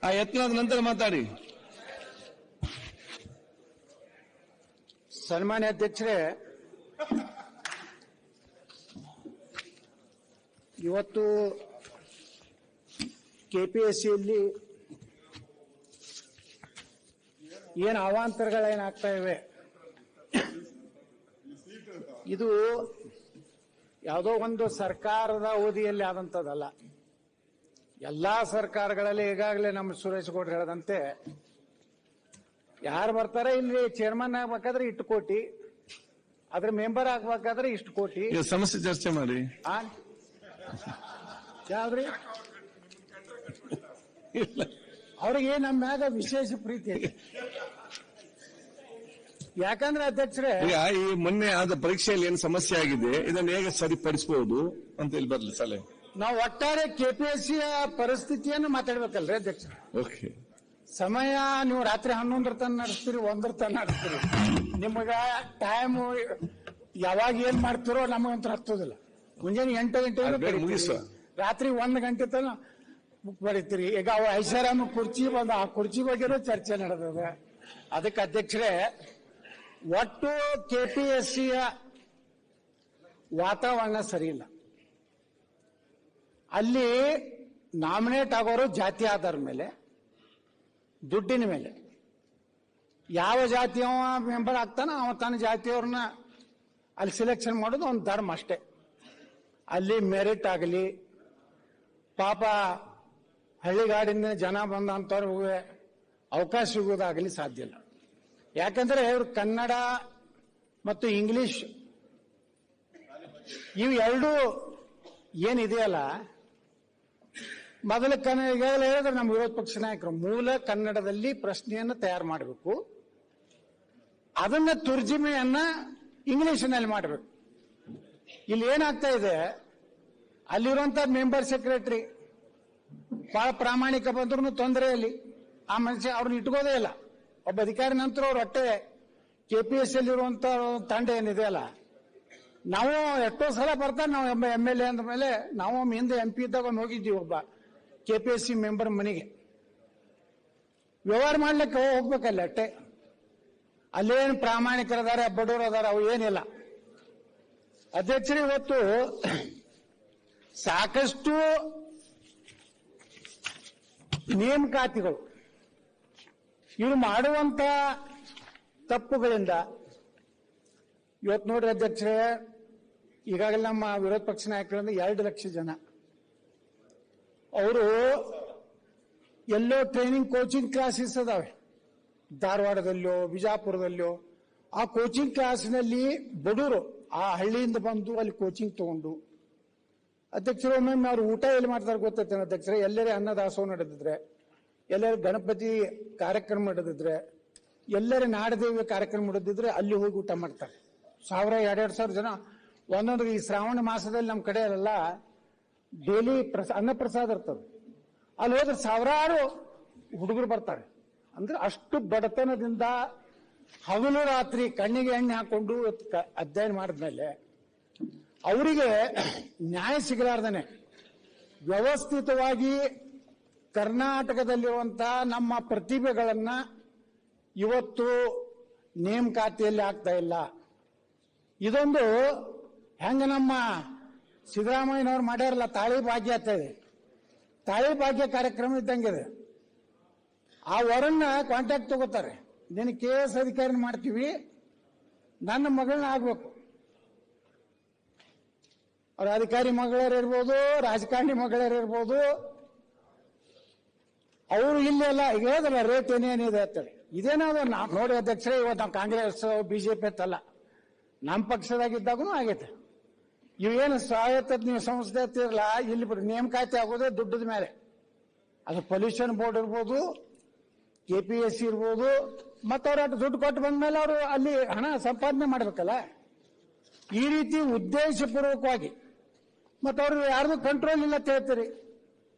ಆ ಯತ್ನದ ನಂತರ ಮಾತಾಡಿ. ಸನ್ಮಾನ್ಯ ಅಧ್ಯಕ್ಷರೇ, ಇವತ್ತು ಕೆಪಿಎಸ್ಸಿಯಲ್ಲಿ ಏನು ಅವಾಂತರಗಳೇನಾಗ್ತಾ ಇವೆ, ಇದು ಯಾವುದೋ ಒಂದು ಸರ್ಕಾರದ ಅವಧಿಯಲ್ಲಿ ಆದಂಥದ್ದಲ್ಲ. ಎಲ್ಲಾ ಸರ್ಕಾರಗಳಲ್ಲಿ ಈಗಾಗಲೇ ನಮ್ಮ ಸುರೇಶ್ ಗೌಡ್ರು ಹೇಳದಂತೆ ಯಾರು ಬರ್ತಾರೆ ಇಲ್ಲಿ ಚೇರ್ಮನ್ ಆಗ್ಬೇಕಾದ್ರೆ ಇಷ್ಟು ಕೋಟಿ, ಅದ್ರ ಮೆಂಬರ್ ಆಗ್ಬೇಕಾದ್ರೆ ಇಷ್ಟು ಕೋಟಿ. ಸಮಸ್ಯೆ ಚರ್ಚೆ ಮಾಡಿ. ಯಾವ್ದ್ರಿ ಅವ್ರಿಗೆ ನಮ್ಮ ಮ್ಯಾಗ ವಿಶೇಷ ಪ್ರೀತಿ ಇದೆ. ಯಾಕಂದ್ರೆ ಅಧ್ಯಕ್ಷರೇ, ಈ ಮೊನ್ನೆ ಆದ ಪರೀಕ್ಷೆಯಲ್ಲಿ ಏನು ಸಮಸ್ಯೆ ಆಗಿದೆ ಇದನ್ನು ಹೇಗೆ ಸರಿಪಡಿಸಬಹುದು ಅಂತ ಹೇಳಿ ಬರ್ಲಿ ಸಲಹೆ. ನಾವು ಒಟ್ಟಾರೆ ಕೆಪಿಎಸ್ಸಿಯ ಪರಿಸ್ಥಿತಿಯನ್ನು ಮಾತಾಡ್ಬೇಕಲ್ರಿ ಅಧ್ಯಕ್ಷ. ಓಕೆ, ಸಮಯ ನೀವು ರಾತ್ರಿ 11 ತನ ನಡೆಸ್ತೀರಿ, 1 ತನ ನಡೆಸ್ತೀರಿ. ನಿಮಗ ಟೈಮ್ ಯಾವಾಗ ಏನ್ ಮಾಡ್ತಿರೋ ನಮಗಂತೂ ಹತ್ತೋದಿಲ್ಲ. ಮುಂಜಾನೆ 8 ಗಂಟೆ ರಾತ್ರಿ 1 ಗಂಟೆ ತನ ಬರೀತೀರಿ. ಈಗ ಅವ ಐಷಾರಾಮ ಕುರ್ಚಿ ಬಂದ, ಆ ಕುರ್ಚಿ ಬಗ್ಗೆನೂ ಚರ್ಚೆ ನಡೆದದ. ಅದಕ್ಕೆ ಅಧ್ಯಕ್ಷರೇ, ಒಟ್ಟು ಕೆಪಿಎಸ್ಸಿಯ ವಾತಾವರಣ ಸರಿ ಇಲ್ಲ. ಅಲ್ಲಿ ನಾಮಿನೇಟ್ ಆಗೋರು ಜಾತಿ ಆಧಾರದ ಮೇಲೆ, ದುಡ್ಡಿನ ಮೇಲೆ. ಯಾವ ಜಾತಿಯವ ಮೆಂಬರ್ ಆಗ್ತಾನ ಅವ ತನ್ನ ಜಾತಿಯವ್ರನ್ನ ಅಲ್ಲಿ ಸಿಲೆಕ್ಷನ್ ಮಾಡೋದು ಒಂದು ಧರ್ಮ ಅಷ್ಟೇ. ಅಲ್ಲಿ ಮೆರಿಟ್ ಆಗಲಿ, ಪಾಪ ಹಳ್ಳಿಗಾಡಿನ ಜನ ಬಂದಂಥವ್ರಿಗೆ ಅವಕಾಶ ಸಿಗೋದಾಗಲಿ ಸಾಧ್ಯ ಇಲ್ಲ. ಯಾಕಂದ್ರೆ ಇವರು ಕನ್ನಡ ಮತ್ತು ಇಂಗ್ಲಿಷ್ ಇವು ಎರಡು ಏನಿದೆಯಲ್ಲ, ಮೊದಲ ಈಗಾಗಲೇ ಹೇಳಿದ್ರೆ ನಮ್ಮ ವಿರೋಧ ಪಕ್ಷ ನಾಯಕರು ಮೂಲ ಕನ್ನಡದಲ್ಲಿ ಪ್ರಶ್ನೆಯನ್ನು ತಯಾರು ಮಾಡಬೇಕು, ಅದನ್ನ ತುರ್ಜಿಮೆಯನ್ನ ಇಂಗ್ಲಿಷ್ನಲ್ಲಿ ಮಾಡಬೇಕು. ಇಲ್ಲಿ ಏನಾಗ್ತಾ ಇದೆ, ಅಲ್ಲಿರುವಂತ ಮೆಂಬರ್ ಸೆಕ್ರೆಟರಿ ಬಹಳ ಪ್ರಾಮಾಣಿಕ ಬಂದ್ರು ತೊಂದರೆ ಇಲ್ಲಿ, ಆ ಮನುಷ್ಯ ಅವ್ರನ್ನ ಇಟ್ಕೋದೇ ಇಲ್ಲ. ಒಬ್ಬ ಅಧಿಕಾರಿ ನಂತರ ಅವ್ರ ಹೊಟ್ಟೆ ಕೆಪಿಎಸ್ಸಿ ಇರುವಂತ ತಂಡ ಏನಿದೆಯಲ್ಲ, ನಾವು ಎಷ್ಟೋ ಸಲ ಬರ್ತಾರೆ. ನಾವು MLA ಅಂದ ಮೇಲೆ ನಾವು ಹಿಂದೆ MP ಇದ್ದಾಗ ಹೋಗಿದ್ದೀವಿ ಒಬ್ಬ ಕೆಪಿಎಸ್ಸಿ ಮೆಂಬರ್ ಮನೆಗೆ ವ್ಯವಹಾರ ಮಾಡ್ಲಿಕ್ಕೆ ಹೋಗ್ಬೇಕಲ್ಲ ಅಟ್ಟೆ. ಅಲ್ಲೇನು ಪ್ರಾಮಾಣಿಕರದಾರೆ, ಬಡವರು ಅದಾರ, ಅವು ಏನಿಲ್ಲ. ಅಧ್ಯಕ್ಷರು, ಇವತ್ತು ಸಾಕಷ್ಟು ನೇಮಕಾತಿಗಳು ಇವರು ಮಾಡುವಂತ ತಪ್ಪುಗಳಿಂದ ಇವತ್ತು ನೋಡ್ರಿ ಅಧ್ಯಕ್ಷರೇ, ಈಗಾಗಲೇ ನಮ್ಮ ವಿರೋಧ ಪಕ್ಷ ನಾಯಕರಿಂದ 2 ಲಕ್ಷ ಜನ ಅವರು ಎಲ್ಲೋ ಟ್ರೈನಿಂಗ್ ಕೋಚಿಂಗ್ ಕ್ಲಾಸಸ್ ಅದಾವೆ, ಧಾರವಾಡದಲ್ಲೋ ಬಿಜಾಪುರದಲ್ಲೋ. ಆ ಕೋಚಿಂಗ್ ಕ್ಲಾಸ್ನಲ್ಲಿ ಬಡವರು ಆ ಹಳ್ಳಿಯಿಂದ ಬಂದು ಅಲ್ಲಿ ಕೋಚಿಂಗ್ ತಗೊಂಡು, ಅಧ್ಯಕ್ಷರು ಒಮ್ಮೊಮ್ಮೆ ಅವ್ರು ಊಟ ಎಲ್ಲಿ ಮಾಡ್ತಾರೆ ಗೊತ್ತೈತೆ ಅಧ್ಯಕ್ಷರೇ, ಎಲ್ಲರೇ ಅನ್ನದಾಸೋಹ ನಡೆದಿದ್ರೆ, ಎಲ್ಲರೂ ಗಣಪತಿ ಕಾರ್ಯಕ್ರಮ ನಡೆದಿದ್ರೆ, ಎಲ್ಲರೇ ನಾಡದೇವಿ ಕಾರ್ಯಕ್ರಮ ನಡೆದಿದ್ರೆ ಅಲ್ಲಿ ಹೋಗಿ ಊಟ ಮಾಡ್ತಾರೆ. 1000-2000 ಜನ ಒಂದೊಂದು. ಈ ಶ್ರಾವಣ ಮಾಸದಲ್ಲಿ ನಮ್ಮ ಕಡೆ ಎಲ್ಲ ಡೈಲಿ ಅನ್ನಪ್ರಸಾದ ಇರ್ತದೆ, ಅಲ್ಲಿ ಹೋದ್ರೆ ಸಾವಿರಾರು ಹುಡುಗರು ಬರ್ತಾರೆ. ಅಂದ್ರೆ ಅಷ್ಟು ಬಡತನದಿಂದ ಹಗಲು ರಾತ್ರಿ ಕಣ್ಣಿಗೆ ಎಣ್ಣೆ ಹಾಕೊಂಡು ಅಧ್ಯಯನ ಮಾಡಿದ್ಮೇಲೆ ಅವರಿಗೆ ನ್ಯಾಯ ಸಿಗಲಾರ್ದನೆ ವ್ಯವಸ್ಥಿತವಾಗಿ ಕರ್ನಾಟಕದಲ್ಲಿರುವಂತಹ ನಮ್ಮ ಪ್ರತಿಭೆಗಳನ್ನ ಇವತ್ತು ನೇಮಕಾತಿಯಲ್ಲಿ ಆಗ್ತಾ ಇಲ್ಲ. ಇದೊಂದು ಹೆಂಗ ನಮ್ಮ ಸಿದ್ದರಾಮಯ್ಯನವ್ರು ಮಾಡ್ಯಾರಲ್ಲ, ತಾಳಿ ಭಾಗ್ಯ ಅಂತ ಇದೆ, ತಾಳಿ ಭಾಗ್ಯ ಕಾರ್ಯಕ್ರಮ ಇದ್ದಂಗಿದೆ. ಆ ವರನ್ನ ಕಾಂಟ್ಯಾಕ್ಟ್ ತಗೋತಾರೆ, ನೀನು KS ಅಧಿಕಾರಿನ ಮಾಡ್ತೀವಿ, ನನ್ನ ಮಗಳನ್ನ ಆಗ್ಬೇಕು. ಅವ್ರ ಅಧಿಕಾರಿ ಮಗಳರಿರ್ಬೋದು, ರಾಜಕಾರಣಿ ಮಗಳರಿರ್ಬೋದು, ಅವರು ಇಲ್ಲೆಲ್ಲ ಈಗ ಹೇಳಿದ್ರಲ್ಲ ರೇಟ್ ಏನೇನಿದೆ ಅಂತೇಳಿ. ಇದೇನಾದ್ರು ನೋಡಿ ಅಧ್ಯಕ್ಷರೇ, ಇವತ್ತು ನಾವು ಕಾಂಗ್ರೆಸ್ BJP ಅಂತಲ್ಲ, ನಮ್ಮ ಪಕ್ಷದಾಗಿದ್ದಾಗೂ ಆಗೈತೆ. ಇವೇನು ಸ್ವಾಯತ್ತ ನೀವು ಸಂಸ್ಥೆ ಇರ್ತಿರಲ್ಲ, ಇಲ್ಲಿ ನೇಮಕಾತಿ ಆಗೋದೇ ದುಡ್ಡದ ಮೇಲೆ. ಅದು ಪೊಲ್ಯೂಷನ್ ಬೋರ್ಡ್ ಇರ್ಬೋದು, KPSC ಇರ್ಬೋದು, ಮತ್ತವ್ರ ದುಡ್ಡು ಕೊಟ್ಟು ಬಂದ್ಮೇಲೆ ಅವರು ಅಲ್ಲಿ ಹಣ ಸಂಪಾದನೆ ಮಾಡ್ಬೇಕಲ್ಲ. ಈ ರೀತಿ ಉದ್ದೇಶಪೂರ್ವಕವಾಗಿ ಮತ್ತವ್ರು ಯಾರ್ದು ಕಂಟ್ರೋಲ್ ಇಲ್ಲ ಅಂತ ಹೇಳ್ತೀರಿ.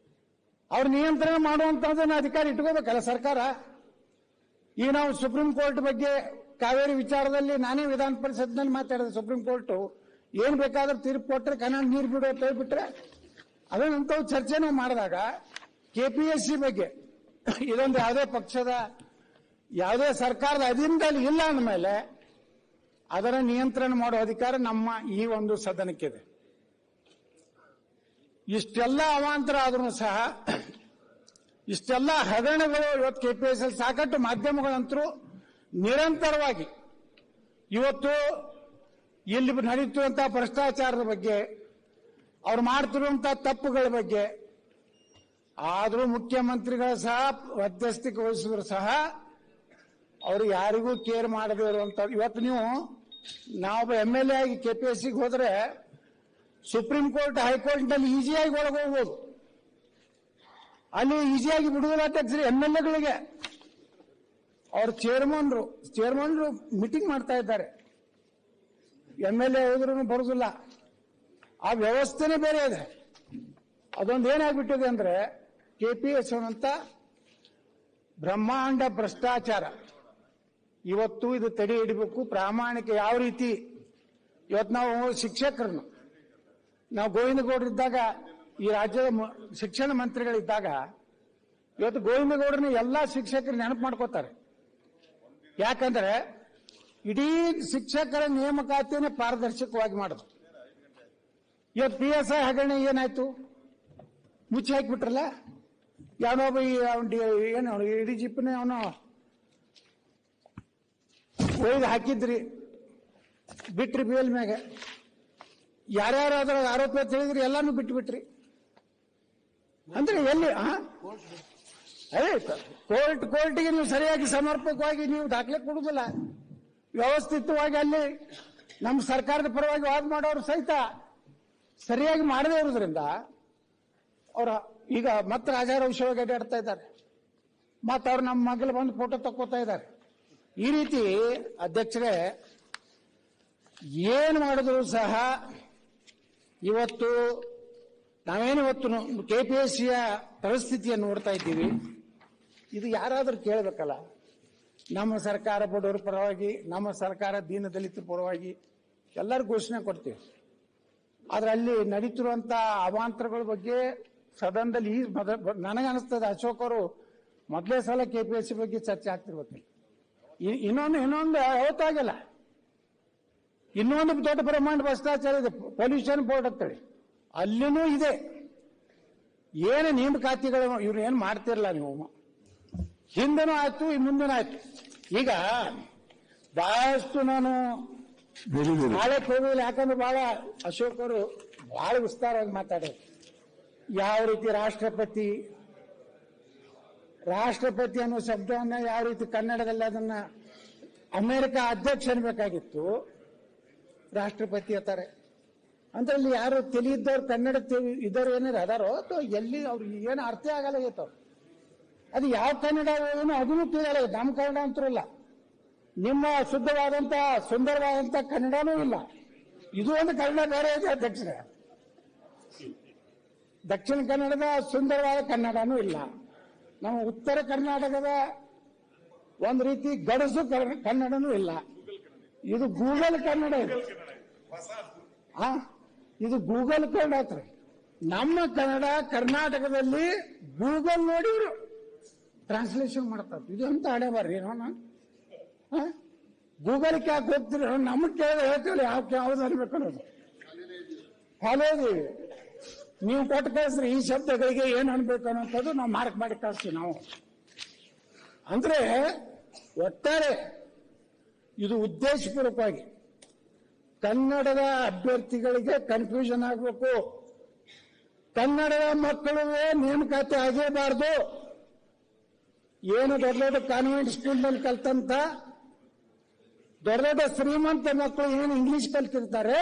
ಅವ್ರ ನಿಯಂತ್ರಣ ಮಾಡುವಂತಹದನ್ನ ಅಧಿಕಾರಿ ಇಟ್ಕೋಬೇಕಲ್ಲ ಸರ್ಕಾರ. ಈಗ ನಾವು ಸುಪ್ರೀಂ ಕೋರ್ಟ್ ಬಗ್ಗೆ ಕಾವೇರಿ ವಿಚಾರದಲ್ಲಿ ನಾನೇ ವಿಧಾನ ಪರಿಷತ್ನಲ್ಲಿ ಮಾತಾಡಿದೆ. ಸುಪ್ರೀಂ ಕೋರ್ಟ್ ಏನ್ ಬೇಕಾದ್ರೂ ತೀರ್ಪು ಕೊಟ್ಟರೆ ಕನ್ನಡ ನೀರು ಬಿಡು ಅಂತ ಹೇಳ್ಬಿಟ್ರೆ, ಅದನ್ನಂತವು ಚರ್ಚೆ ನಾವು ಮಾಡಿದಾಗ KPSC ಬಗ್ಗೆ ಇದೊಂದು ಯಾವುದೇ ಪಕ್ಷದ ಯಾವುದೇ ಸರ್ಕಾರದ ಅಧೀನದಲ್ಲಿ ಇಲ್ಲ ಅಂದಮೇಲೆ ಅದರ ನಿಯಂತ್ರಣ ಮಾಡುವ ಅಧಿಕಾರ ನಮ್ಮ ಈ ಒಂದು ಸದನಕ್ಕಿದೆ. ಇಷ್ಟೆಲ್ಲ ಅವಾಂತರ ಆದ್ರೂ ಸಹ, ಇಷ್ಟೆಲ್ಲ ಹಗರಣಗಳು ಇವತ್ತು ಕೆಪಿಎಸ್ಸಿ ಸಾಕಷ್ಟು ಮಾಧ್ಯಮಗಳಂತರೂ ನಿರಂತರವಾಗಿ ಇವತ್ತು ಇಲ್ಲಿ ನಡೀತಿರುವಂತಹ ಭ್ರಷ್ಟಾಚಾರದ ಬಗ್ಗೆ, ಅವ್ರು ಮಾಡ್ತಿರುವಂತಹ ತಪ್ಪುಗಳ ಬಗ್ಗೆ, ಆದರೂ ಮುಖ್ಯಮಂತ್ರಿಗಳು ಸಹ ಮಧ್ಯಸ್ಥಿಕೆ ವಹಿಸಿದ್ರು ಸಹ ಅವರು ಯಾರಿಗೂ ಕೇರ್ ಮಾಡದೇ ಇರುವಂತ. ಇವತ್ತು ನೀವು ನಾವೊಬ್ಬ MLA ಆಗಿ ಕೆಪಿಎಸ್ಸಿಗೆ ಹೋದ್ರೆ ಸುಪ್ರೀಂ ಕೋರ್ಟ್ ಹೈಕೋರ್ಟ್ ನಲ್ಲಿ ಈಸಿಯಾಗಿ ಒಳಗೆ ಹೋಗ್ಬೋದು. ಅಲ್ಲಿ ಈಸಿಯಾಗಿ ಬಿಡುವುದಿಲ್ಲ ಅಧ್ಯಕ್ಷರು MLAಗಳಿಗೆ. ಅವ್ರ ಚೇರ್ಮನ್ರು ಮೀಟಿಂಗ್ ಮಾಡ್ತಾ ಇದ್ದಾರೆ. MLA ಹೋದ್ರೂ ಬರುದಿಲ್ಲ. ಆ ವ್ಯವಸ್ಥೆನೇ ಬೇರೆ ಇದೆ. ಅದೊಂದು ಏನಾಗ್ಬಿಟ್ಟಿದೆ ಅಂದ್ರೆ ಕೆಪಿಎಸ್ ಅಂತ ಬ್ರಹ್ಮಾಂಡ ಭ್ರಷ್ಟಾಚಾರ. ಇವತ್ತು ಇದು ತಡೆ ಹಿಡಿಬೇಕು. ಪ್ರಾಮಾಣಿಕ ಯಾವ ರೀತಿ ಇವತ್ತು ನಾವು ಶಿಕ್ಷಕರನ್ನು, ನಾವು ಗೋವಿಂದಗೌಡರಿದ್ದಾಗ, ಈ ರಾಜ್ಯದ ಶಿಕ್ಷಣ ಮಂತ್ರಿಗಳಿದ್ದಾಗ ಇವತ್ತು ಗೋವಿಂದಗೌಡರನ್ನ ಎಲ್ಲಾ ಶಿಕ್ಷಕರು ನೆನಪು ಮಾಡ್ಕೋತಾರೆ. ಯಾಕಂದ್ರೆ ಇಡೀ ಶಿಕ್ಷಕರ ನೇಮಕಾತಿಯನ್ನು ಪಾರದರ್ಶಕವಾಗಿ ಮಾಡೋದು. ಇವತ್ತು PSI ಹಗರಣ ಏನಾಯ್ತು? ಮುಚ್ಚಿ ಹಾಕಿಬಿಟ್ರಲ್ಲ. ಯಾವನೊಬ್ಬ ಏನು ADGP ಅವನು ಒಯ್ದು ಹಾಕಿದ್ರಿ, ಬಿಟ್ರಿ ಬೇಲ್ ಮ್ಯಾಗ. ಯಾರ್ಯಾರು ಅದರ ಆರೋಪ ತಿಳಿದ್ರಿ ಎಲ್ಲಾನು ಬಿಟ್ರಿ. ಅಂದ್ರೆ ಎಲ್ಲಿ ಅದೇ ಕೋರ್ಟ್ಗೆ ನೀವು ಸರಿಯಾಗಿ ಸಮರ್ಪಕವಾಗಿ ನೀವು ದಾಖಲೆ ಕೊಡುದಿಲ್ಲ. ವ್ಯವಸ್ಥಿತವಾಗಿ ಅಲ್ಲಿ ನಮ್ಮ ಸರ್ಕಾರದ ಪರವಾಗಿ ವಾದ ಮಾಡೋರು ಸಹಿತ ಸರಿಯಾಗಿ ಮಾಡದೇ ಇರೋದ್ರಿಂದ ಅವರ ಈಗ ಮತ್ತೆ ರಾಜಾರಾವ್ ಶಿವಗೆ ಅಡ್ಡಾಡ್ತಾ ಇದ್ದಾರೆ. ಮತ್ತೆ ಅವ್ರು ನಮ್ಮ ಮಗಳು ಬಂದು ಫೋಟೋ ತಕ್ಕೋತಾ ಇದ್ದಾರೆ. ಈ ರೀತಿ ಅಧ್ಯಕ್ಷರೇ ಏನು ಮಾಡಿದ್ರು ಸಹ ಇವತ್ತು ನಾವೇನಿವತ್ತು ಕೆಪಿಎಸ್ಸಿಯ ಪರಿಸ್ಥಿತಿಯನ್ನು ನೋಡ್ತಾ ಇದ್ದೀವಿ. ಇದು ಯಾರಾದ್ರೂ ಕೇಳಬೇಕಲ್ಲ. ನಮ್ಮ ಸರ್ಕಾರ ಬಡವರ ಪರವಾಗಿ, ನಮ್ಮ ಸರ್ಕಾರ ದೀನ ದಲಿತರ ಪರವಾಗಿ ಎಲ್ಲರೂ ಘೋಷಣೆ ಕೊಡ್ತೀವಿ. ಆದ್ರೆ ಅಲ್ಲಿ ನಡೀತಿರುವಂತಹ ಅವಾಂತರಗಳ ಬಗ್ಗೆ ಸದನದಲ್ಲಿ ನನಗನ್ನಿಸ್ತದೆ ಅಶೋಕ್ ಅವರು ಮೊದಲೇ ಸಲ ಕೆಪಿಎಸ್ಸಿ ಬಗ್ಗೆ ಚರ್ಚೆ ಆಗ್ತಿರ್ಬೇಕಿಲ್ಲ. ಇನ್ನೊಂದು ಯಾವತ್ತಾಗಿಲ್ಲ. ಇನ್ನೊಂದು ದೊಡ್ಡ ಬ್ರಹ್ಮಾಂಡ ಭ್ರಷ್ಟಾಚಾರ ಇದೆ, ಪೊಲ್ಯೂಷನ್ ಬೋರ್ಡ್ ಅಂತೇಳಿ. ಅಲ್ಲಿನೂ ಇದೆ. ಏನು ನೇಮಕಾತಿಗಳು ಇವ್ರು ಏನು ಮಾಡ್ತಿರಲ್ಲ ನೀವು. ಹಿಂದನೂ ಆಯ್ತು, ಮುಂದನೂ ಆಯ್ತು. ಈಗ ಬಹಳಷ್ಟು ನಾನು ನಾಳೆ ಹೋಗಿಲ್ಲ. ಯಾಕಂದ್ರೆ ಬಹಳ ಅಶೋಕ್ ಅವರು ಬಹಳ ವಿಸ್ತಾರವಾಗಿ ಮಾತಾಡೋದು. ಯಾವ ರೀತಿ ರಾಷ್ಟ್ರಪತಿ ಅನ್ನೋ ಶಬ್ದವನ್ನ ಯಾವ ರೀತಿ ಕನ್ನಡದಲ್ಲಿ ಅದನ್ನ ಅಮೆರಿಕ ಅಧ್ಯಕ್ಷ ಅನ್ಬೇಕಾಗಿತ್ತು, ರಾಷ್ಟ್ರಪತಿ ಅಂತಾರೆ. ಅಂದ್ರೆ ಅಲ್ಲಿ ಯಾರು ತಿಳಿಯಿದ್ದವ್ರು ಕನ್ನಡ ಇದ್ದವ್ರು ಏನಾರು ಅದಾರೋ ಅಥವಾ ಎಲ್ಲಿ ಅವ್ರಿಗೆ ಏನು ಅರ್ಥ ಆಗಲ್ಲ ಇತ್ತು. ಅದು ಯಾವ ಕನ್ನಡ ಏನೋ ಅದನ್ನು ತಿಳಿಯಲ್ಲ. ನಮ್ಮ ಕನ್ನಡ ಅಂತರಲ್ಲ, ನಿಮ್ಮ ಶುದ್ಧವಾದಂತ ಸುಂದರವಾದಂತ ಕನ್ನಡನೂ ಇಲ್ಲ. ಇದು ಒಂದು ಕನ್ನಡ ಬೇರೆ ಇದೆ ಅಧ್ಯಕ್ಷರೇ. ದಕ್ಷಿಣ ಕನ್ನಡದ ಸುಂದರವಾದ ಕನ್ನಡನೂ ಇಲ್ಲ. ನಮ್ಮ ಉತ್ತರ ಕರ್ನಾಟಕದ ಒಂದು ರೀತಿ ಗಡಸು ಕನ್ನಡನೂ ಇಲ್ಲ. ಇದು ಗೂಗಲ್ ಕನ್ನಡ ಇದೆ. ಇದು ಗೂಗಲ್ ಕನ್ನಡ ಹತ್ರ. ನಮ್ಮ ಕನ್ನಡ ಕರ್ನಾಟಕದಲ್ಲಿ ಗೂಗಲ್ ನೋಡಿ ಟ್ರಾನ್ಸ್ಲೇಷನ್ ಮಾಡ್ತಾರೆ. ಇದು ಅಂತ ಹಣೆ ಬರ್ರಿ ನಾನು ಗೂಗಲ್ಗೆ ಯಾಕೆ ಹೋಗ್ತೀರಿ? ನಮಗೆ ಕೇಳಿದ್ರೆ ಹೇಳ್ತೀವಿ ಯಾವ್ದು ಅನ್ಬೇಕು ಅನ್ನೋದು. ಫಾಲೋ ಇದೀವಿ. ನೀವು ಕೊಟ್ಟು ಕಳಿಸ್ರಿ ಈ ಶಬ್ದಗಳಿಗೆ ಏನ್ ಅನ್ಬೇಕು ಅನ್ನೋಂಥದ್ದು ನಾವು ಮಾರ್ಕ್ ಮಾಡಿ ಕಳಿಸ್ತೀವಿ ನಾವು. ಅಂದ್ರೆ ಒಟ್ಟಾರೆ ಇದು ಉದ್ದೇಶಪೂರ್ವಕವಾಗಿ ಕನ್ನಡದ ಅಭ್ಯರ್ಥಿಗಳಿಗೆ ಕನ್ಫ್ಯೂಷನ್ ಆಗಬೇಕು. ಕನ್ನಡದ ಮಕ್ಕಳಿಗೆ ನೇಮಕಾತಿ ಆಗೇಬಾರ್ದು. ಏನು ದೊಡ್ಡ ದೊಡ್ಡ ಕಾನ್ವೆಂಟ್ ಸ್ಕೂಲ್ನಲ್ಲಿ ಕಲ್ತಂತ ದೊಡ್ಡ ದೊಡ್ಡ ಶ್ರೀಮಂತ ಮಕ್ಕಳು ಏನು ಇಂಗ್ಲಿಷ್ ಕಲ್ತಿರ್ತಾರೆ,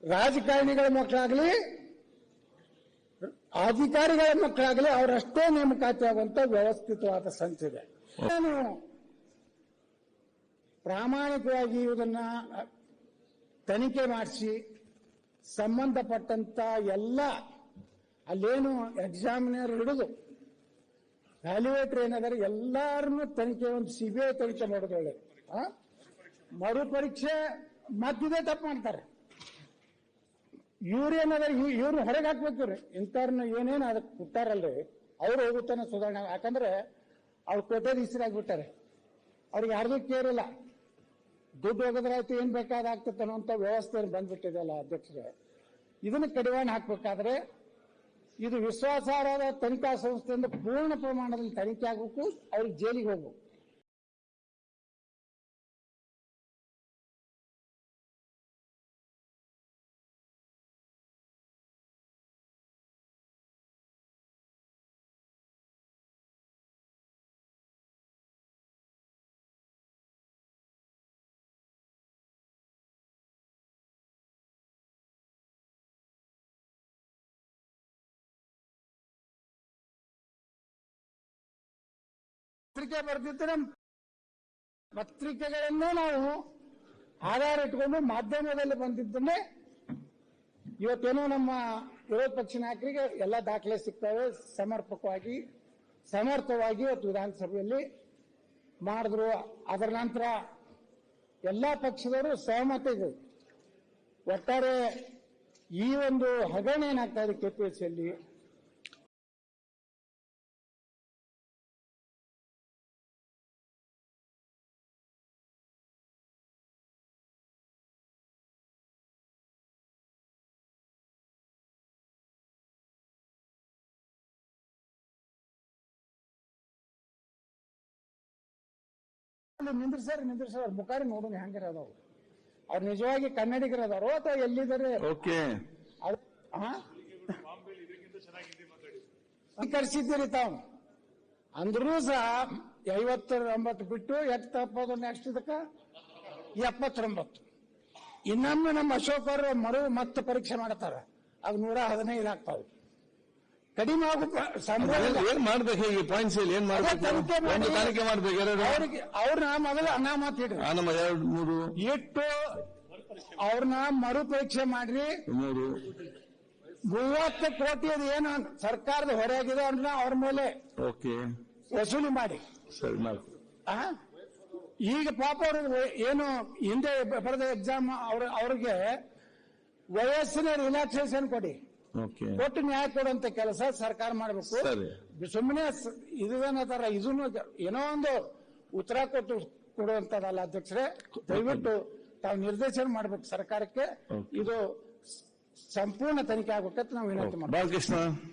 ರಾಜಕಾರಣಿಗಳ ಮಕ್ಕಳಾಗ್ಲಿ ಅಧಿಕಾರಿಗಳ ಮಕ್ಕಳಾಗಲಿ ಅವರಷ್ಟೇ ನೇಮಕಾತಿ ಆಗುವಂತ ವ್ಯವಸ್ಥಿತವಾದ ಸಂಸ್ಥೆ. ನಾನು ಪ್ರಾಮಾಣಿಕವಾಗಿ ಇದನ್ನ ತನಿಖೆ ಮಾಡಿಸಿ ಸಂಬಂಧಪಟ್ಟಂತ ಎಲ್ಲ ಅಲ್ಲೇನು ಎಕ್ಸಾಮಿನರ್ ಹಿಡಿದು ವ್ಯಾಲ್ಯೂಯೇಟರ್ ಏನಾದರೆ ಎಲ್ಲರನ್ನೂ ತನಿಖೆ, ಒಂದು CBI ತನಿಖೆ ಮಾಡೋದು ಒಳ್ಳೆ. ಮರುಪರೀಕ್ಷೆ ಮತ್ತಿದೆ ತಪ್ಪು ಮಾಡ್ತಾರೆ. ಇವ್ರೇನಾದ್ರೆ ಇವ್ರು ಹೊರಗೆ ಹಾಕ್ಬೇಕ್ರಿ ಇಂಥವ್ರನ್ನ ಏನೇನು ಅದಕ್ಕೆ ಕೊಟ್ಟಾರಲ್ರಿ ಅವ್ರು ಹೋಗುತ್ತಾನೆ ಸುಧಾರಣೆ. ಯಾಕಂದ್ರೆ ಅವ್ರು ಕೋಟ್ಯಾಧೀಶರಾಗ್ಬಿಟ್ಟಾರೆ, ಅವ್ರಿಗೆ ಯಾರ್ದು ಕೇರ್ ಇಲ್ಲ. ದುಡ್ಡು ಹೋಗೋದ್ರಾಯ್ತು, ಏನ್ ಬೇಕಾದಾಗ್ತದೆ ಅನ್ನುವಂಥ ವ್ಯವಸ್ಥೆ ಬಂದ್ಬಿಟ್ಟಿದೆಯಲ್ಲ ಅಧ್ಯಕ್ಷರೇ. ಇದನ್ನು ಕಡಿವಾಣ ಹಾಕ್ಬೇಕಾದ್ರೆ ಇದು ವಿಶ್ವಾಸಾರ್ಹದ ತನಿಖಾ ಸಂಸ್ಥೆಯಿಂದ ಪೂರ್ಣ ಪ್ರಮಾಣದಲ್ಲಿ ತನಿಖೆ ಆಗಬೇಕು, ಅವ್ರಿಗೆ ಜೈಲಿಗೆ ಹೋಗ್ಬೇಕು. ಪತ್ರಿಕೆ ಬರೆದಿದ್ದರೆ ಪತ್ರಿಕೆಗಳನ್ನೇ ನಾವು ಆಧಾರ ಇಟ್ಕೊಂಡು ಮಾಧ್ಯಮದಲ್ಲಿ ಬಂದಿದ್ದನ್ನೇ ಇವತ್ತೇನೋ ನಮ್ಮ ವಿರೋಧ ಪಕ್ಷ ನಾಯಕರಿಗೆ ಎಲ್ಲ ದಾಖಲೆ ಸಿಗ್ತವೆ, ಸಮರ್ಪಕವಾಗಿ ಸಮರ್ಥವಾಗಿ ಇವತ್ತು ವಿಧಾನಸಭೆಯಲ್ಲಿ ಮಾಡಿದ್ರು. ಅದರ ನಂತರ ಎಲ್ಲ ಪಕ್ಷದವರು ಸಹಮತ ಇದೆ. ಒಟ್ಟಾರೆ ಈ ಒಂದು ಹಗರಣ ಏನಾಗ್ತಾ ಇದೆ ಕೆಪಿಎಸ್ಸಿಯಲ್ಲಿ, ನಿಂದ್ರಿಸರ್ ಮುಖಾರಿ ನೋಡೋಣ ಹೆಂಗಿರೋದವು, ಅವ್ರು ನಿಜವಾಗಿ ಕನ್ನಡಿಗರದವರು ಅಥವಾ ಎಲ್ಲಿದ್ದಾರೆ ಕರ್ಸಿದ್ದೀರಿ ತಾವು ಅಂದ್ರೂ ಸಹ 59 ಬಿಟ್ಟು ಎಷ್ಟು ತಪ್ಪೋದು ನೆಕ್ಸ್ಟ್ ಇದಕ್ಕ 79. ಇನ್ನೊಮ್ಮೆ ನಮ್ಮ ಅಶೋಕ್ ಅವರು ಮತ್ತೆ ಪರೀಕ್ಷೆ ಮಾಡ್ತಾರ, ಅದು 115 ಆಗ್ತಾವೆ. ಕಡಿಮೆ ಏನ್ ಮಾಡ್ಬೇಕು ಈಗ ಪಾಯಿಂಟ್ಸ್ ಏನ್ ತನಿಖೆ ಮಾಡ್ಬೇಕು ಅವ್ರನ್ನ ಮೊದಲು ಅನಾಮತ್ ಇಡ್ರಿ, 2-3 ಇಟ್ಟು ಅವ್ರನ್ನ ಮರು ಪರೀಕ್ಷೆ ಮಾಡ್ರಿ. 30 ಕೋಟಿ ಅದು ಏನು ಸರ್ಕಾರದ ಹೊರೆಯಾಗಿದೆ ಅಂದ್ರೆ ಅವ್ರ ಮೇಲೆ ವಸೂಲಿ ಮಾಡಿ. ಈಗ ಪಾಪ ಅವರು ಏನು ಹಿಂದೆ ಬರೆದ ಎಕ್ಸಾಮ್ ಅವ್ರಿಗೆ ವಯಸ್ಸಿನ ರಿಲ್ಯಾಕ್ಸೇಷನ್ ಕೊಡಿ, ಕೊಟ್ಟು ನ್ಯಾಯ ಕೊಡುವಂತ ಕೆಲಸ ಸರ್ಕಾರ ಮಾಡಬೇಕು. ಸುಮ್ಮನೆ ಇದನ್ನ ಇದನ್ನು ಏನೋ ಒಂದು ಉತ್ತರ ಕೊಡುವಂತದಲ್ಲ ಅಧ್ಯಕ್ಷರೇ. ದಯವಿಟ್ಟು ತಾವು ನಿರ್ದೇಶನ ಮಾಡ್ಬೇಕು ಸರ್ಕಾರಕ್ಕೆ, ಇದು ಸಂಪೂರ್ಣ ತನಿಖೆ ಆಗ್ಬೇಕಂತ ನಾವು ವಿನಂತಿ ಮಾಡ್ತೀವಿ.